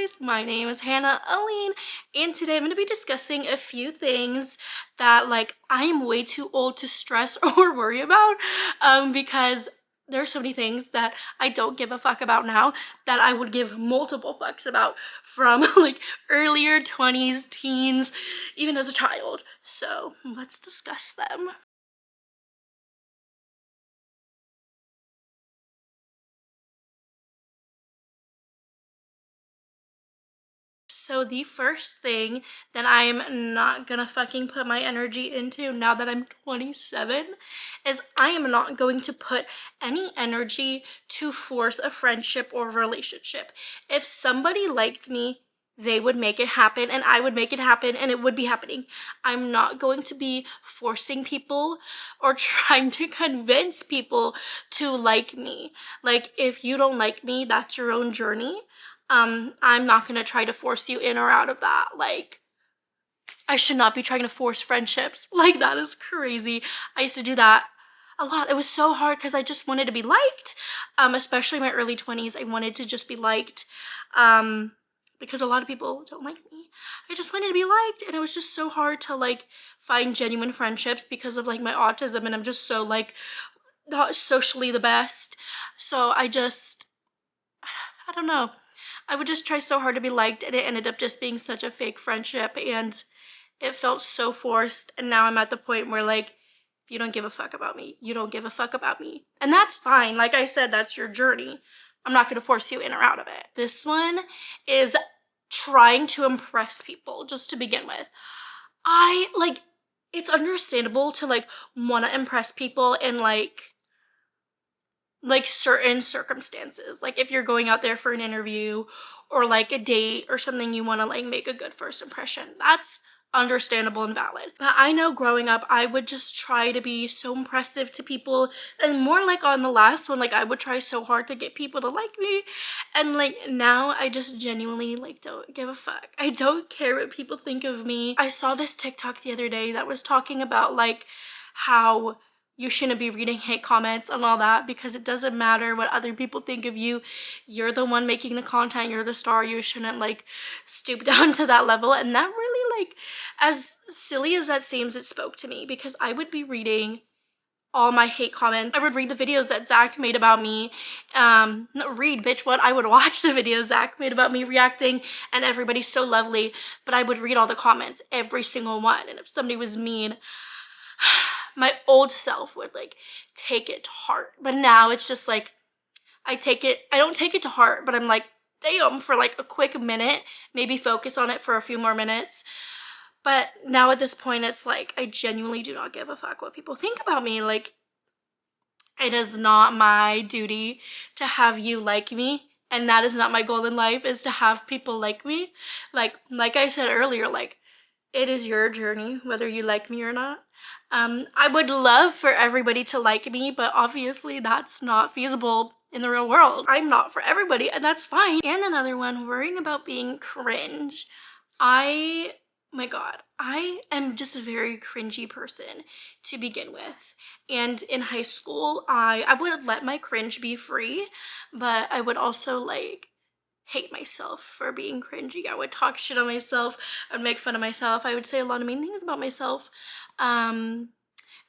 guys, my name is Hannah Aleene, and today I'm going to be discussing a few things that like I am way too old to stress or worry about because there are so many things that I don't give a fuck about now that I would give multiple fucks about from like earlier 20s, teens, even as a child. So let's discuss them. So the first thing that I'm not gonna fucking put my energy into now that I'm 27 is I am not going to put any energy to force a friendship or relationship. If somebody liked me, they would make it happen and I would make it happen and it would be happening. I'm not going to be forcing people or trying to convince people to like me. Like, if you don't like me, that's your own journey. I'm not gonna try to force you in or out of that. Like, I should not be trying to force friendships. Like, that is crazy. I used to do that a lot. It was so hard because I just wanted to be liked. Especially in my early 20s, I wanted to just be liked. Because a lot of people don't like me. I just wanted to be liked, and it was just so hard to like find genuine friendships because of like my autism, and I'm just so like not socially the best. So I don't know. I would just try so hard to be liked, and it ended up just being such a fake friendship, and it felt so forced. And now I'm at the point where, like, if you don't give a fuck about me, you don't give a fuck about me. And that's fine. Like I said, that's your journey. I'm not going to force you in or out of it. This one is trying to impress people, just to begin with. It's understandable to, like, want to impress people in, like certain circumstances, like if you're going out there for an interview or like a date or something, you want to like make a good first impression. That's understandable and valid. But I know growing up I would just try to be so impressive to people, and more like on the last one, like I would try so hard to get people to like me, and like now I just genuinely like don't give a fuck. I don't care what people think of me. I saw this TikTok the other day that was talking about like how you shouldn't be reading hate comments and all that because it doesn't matter what other people think of you. You're the one making the content, you're the star. You shouldn't like stoop down to that level. And that really, like, as silly as that seems, it spoke to me because I would be reading all my hate comments. I would read the videos that Zach made about me. Not read, bitch, what? I would watch the videos Zach made about me reacting, and everybody's so lovely, but I would read all the comments, every single one. And if somebody was mean, my old self would like take it to heart. But now it's just like I don't take it to heart, but I'm like, damn, for like a quick minute, maybe focus on it for a few more minutes. But now at this point, it's like I genuinely do not give a fuck what people think about me. Like, it is not my duty to have you like me, and that is not my goal in life, is to have people like me. Like I said earlier, like, it is your journey whether you like me or not. I would love for everybody to like me, but obviously that's not feasible in the real world. I'm not for everybody, and that's fine. And another one, worrying about being cringe. My God, I am just a very cringy person to begin with. And in high school, I would let my cringe be free, but I would also like hate myself for being cringy. I would talk shit on myself. I would make fun of myself. I would say a lot of mean things about myself. And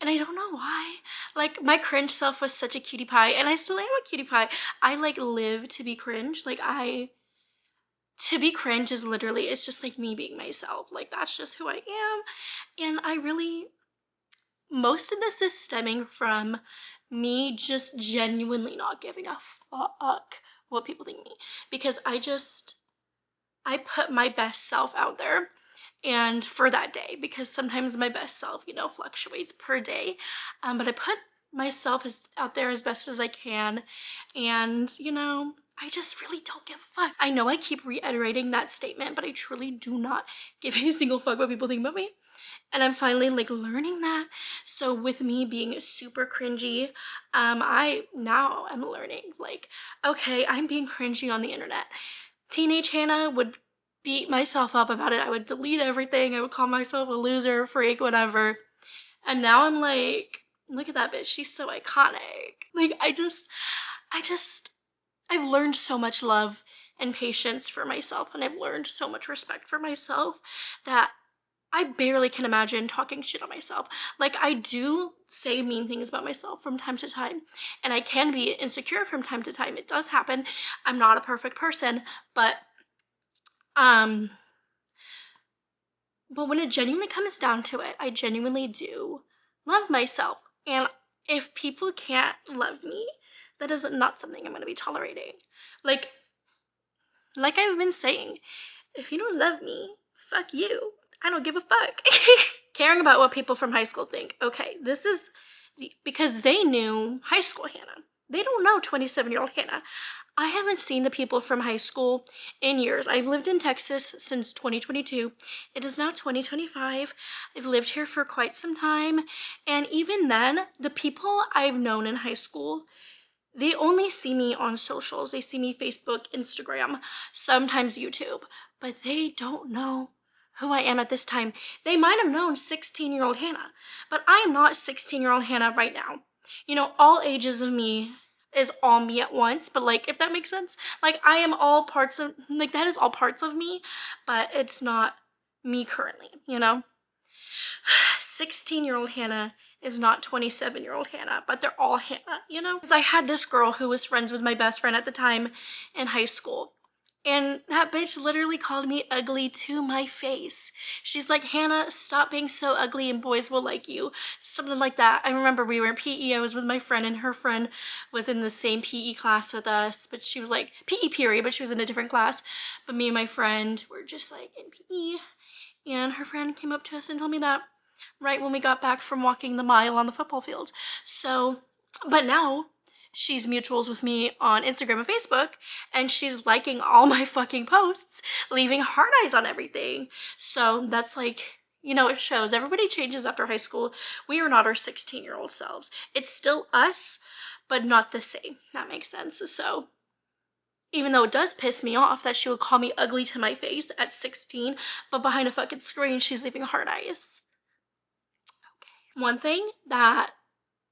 I don't know why. Like, my cringe self was such a cutie pie, and I still am a cutie pie. I like live to be cringe. Like, to be cringe is literally, it's just like me being myself. Like, that's just who I am. And most of this is stemming from me just genuinely not giving a fuck what people think of me, because I put my best self out there, and for that day, because sometimes my best self, you know, fluctuates per day, but I put myself out there as best as I can, and you know, I just really don't give a fuck. I know I keep reiterating that statement, but I truly do not give a single fuck what people think about me. And I'm finally like learning that. So with me being super cringy, I now am learning like, okay, I'm being cringy on the internet. Teenage Hannah would beat myself up about it. I would delete everything. I would call myself a loser, freak, whatever. And now I'm like, look at that bitch. She's so iconic. Like, I've learned so much love and patience for myself, and I've learned so much respect for myself that I barely can imagine talking shit on myself. Like, I do say mean things about myself from time to time, and I can be insecure from time to time. It does happen. I'm not a perfect person, but um but when it genuinely comes down to it, I genuinely do love myself. And if people can't love me, that is not something I'm going to be tolerating. Like like I've been saying, if you don't love me, fuck you. I don't give a fuck. Caring about what people from high school think. Okay, this is because they knew high school Hannah. They don't know 27-year-old Hannah. I haven't seen the people from high school in years. I've lived in Texas since 2022. It is now 2025. I've lived here for quite some time. And even then, the people I've known in high school, they only see me on socials. They see me Facebook, Instagram, sometimes YouTube, but they don't know who I am at this time. They might have known 16-year-old Hannah, but I am not 16-year-old Hannah right now. You know, all ages of me is all me at once, but like, if that makes sense, like I am all parts of, like that is all parts of me, but it's not me currently, you know? 16-year-old Hannah is not 27-year-old Hannah, but they're all Hannah, you know? Because I had this girl who was friends with my best friend at the time in high school. And that bitch literally called me ugly to my face. She's like, Hannah, stop being so ugly and boys will like you. Something like that. I remember we were in PE. I was with my friend and her friend was in the same PE class with us. But she was like, PE period, but she was in a different class. But me and my friend were just like in PE. And her friend came up to us and told me that right when we got back from walking the mile on the football field. So, but now she's mutuals with me on Instagram and Facebook, and she's liking all my fucking posts, leaving heart eyes on everything. So that's like, you know, it shows. Everybody changes after high school. We are not our 16-year-old selves. It's still us, but not the same. That makes sense. So even though it does piss me off that she would call me ugly to my face at 16, but behind a fucking screen, she's leaving heart eyes. One thing that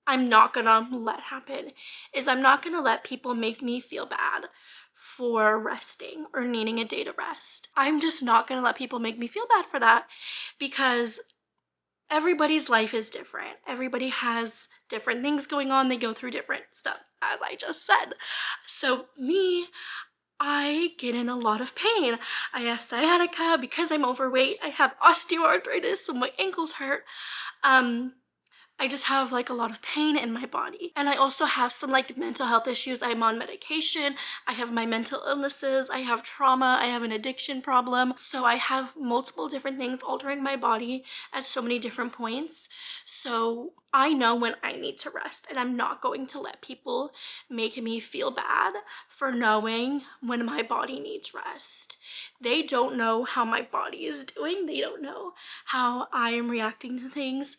I'm not gonna let happen is I'm not gonna let people make me feel bad for resting or needing a day to rest. I'm just not gonna let people make me feel bad for that because everybody's life is different. Everybody has different things going on. They go through different stuff, as I just said. So me, I get in a lot of pain. I have sciatica because I'm overweight. I have osteoarthritis, so my ankles hurt. I just have like a lot of pain in my body. And I also have some like mental health issues. I'm on medication. I have my mental illnesses. I have trauma. I have an addiction problem. So I have multiple different things altering my body at so many different points. So I know when I need to rest, and I'm not going to let people make me feel bad for knowing when my body needs rest. They don't know how my body is doing. They don't know how I am reacting to things.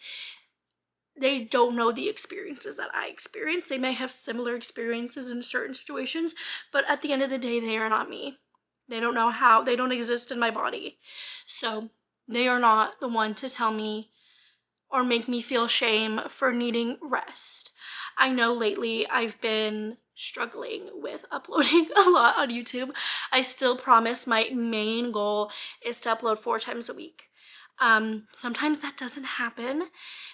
They don't know the experiences that I experience. They may have similar experiences in certain situations, but at the end of the day, they are not me. They don't know how, they don't exist in my body. So they are not the one to tell me or make me feel shame for needing rest. I know lately I've been struggling with uploading a lot on YouTube. I still promise my main goal is to upload 4 times a week. Sometimes that doesn't happen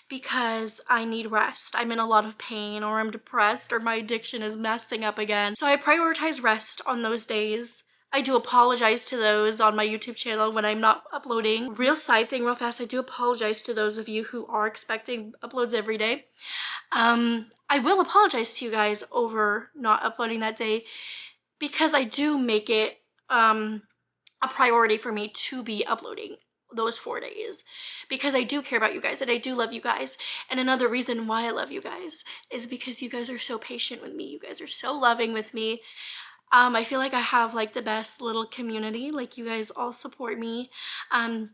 because I need rest. I'm in a lot of pain, or I'm depressed, or my addiction is messing up again. So I prioritize rest on those days. I do apologize to those on my YouTube channel when I'm not uploading. Real side thing real fast, I do apologize to those of you who are expecting uploads every day. I will apologize to you guys over not uploading that day because I do make it a priority for me to be uploading those 4 days because I do care about you guys and I do love you guys. And another reason why I love you guys is because you guys are so patient with me. You guys are so loving with me. I feel like I have like the best little community. Like, you guys all support me. And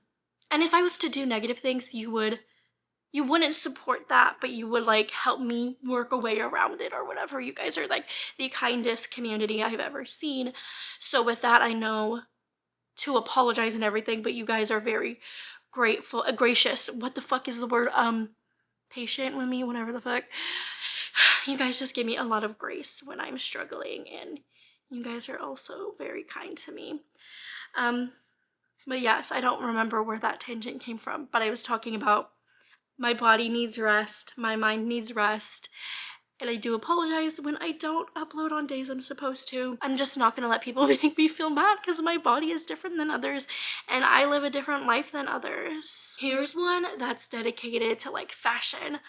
if I was to do negative things, you wouldn't support that, but you would like help me work a way around it or whatever. You guys are like the kindest community I've ever seen. So with that, I know to apologize and everything, but you guys are very grateful, gracious. What the fuck is the word? Patient with me, whatever the fuck. You guys just give me a lot of grace when I'm struggling, and You guys are also very kind to me. But yes, I don't remember where that tangent came from, but I was talking about my body needs rest, my mind needs rest, and I do apologize when I don't upload on days I'm supposed to. I'm just not gonna let people make me feel bad because my body is different than others and I live a different life than others. Here's one that's dedicated to like fashion.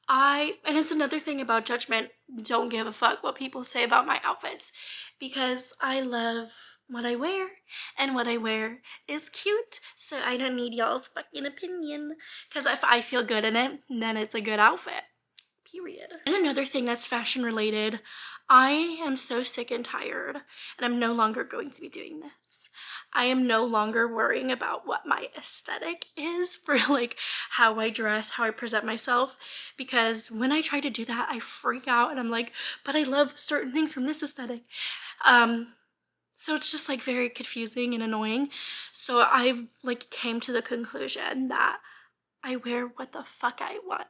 And it's another thing about judgment, don't give a fuck what people say about my outfits because I love what I wear and what I wear is cute, so I don't need y'all's fucking opinion because if I feel good in it, then it's a good outfit. Period. And another thing that's fashion related, I am so sick and tired, and I'm no longer going to be doing this. I am no longer worrying about what my aesthetic is for like how I dress, how I present myself, because when I try to do that, I freak out and I'm like, but I love certain things from this aesthetic. So it's just like very confusing and annoying. So I've like came to the conclusion that I wear what the fuck I want.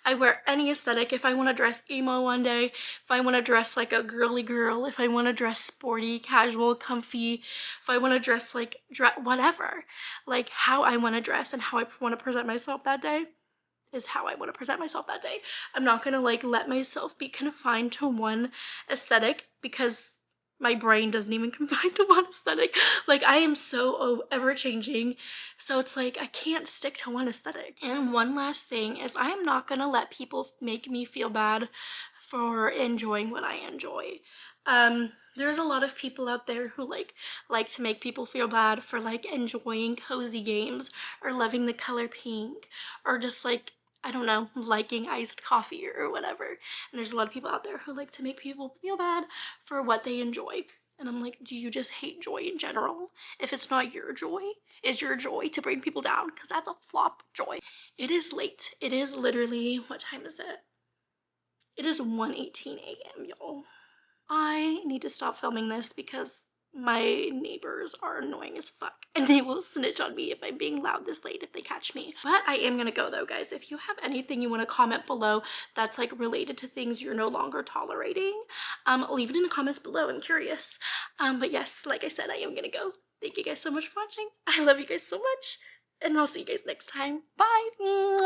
I wear any aesthetic. If I want to dress emo one day, if I want to dress like a girly girl, if I want to dress sporty, casual, comfy, if I want to dress like whatever, like how I want to dress and how I want to present myself that day is how I want to present myself that day. I'm not gonna like let myself be confined to one aesthetic because my brain doesn't even confine to one aesthetic. Like I am so ever changing, so it's like I can't stick to one aesthetic. And one last thing is I am not gonna let people make me feel bad for enjoying what I enjoy. There's a lot of people out there who like to make people feel bad for like enjoying cozy games or loving the color pink or just like I don't know, liking iced coffee or whatever. And there's a lot of people out there who like to make people feel bad for what they enjoy. And I'm like, do you just hate joy in general? If it's not your joy, is your joy to bring people down? Because that's a flop joy. It is late. It is literally, what time is it? It is 1:18 a.m., y'all. I need to stop filming this because my neighbors are annoying as fuck and they will snitch on me if I'm being loud this late if they catch me. But I am gonna go though, guys. If you have anything you want to comment below that's like related to things you're no longer tolerating, leave it in the comments below. I'm curious. But yes, like I said, I am gonna go. Thank you guys so much for watching. I love you guys so much and I'll see you guys next time. Bye. Mwah.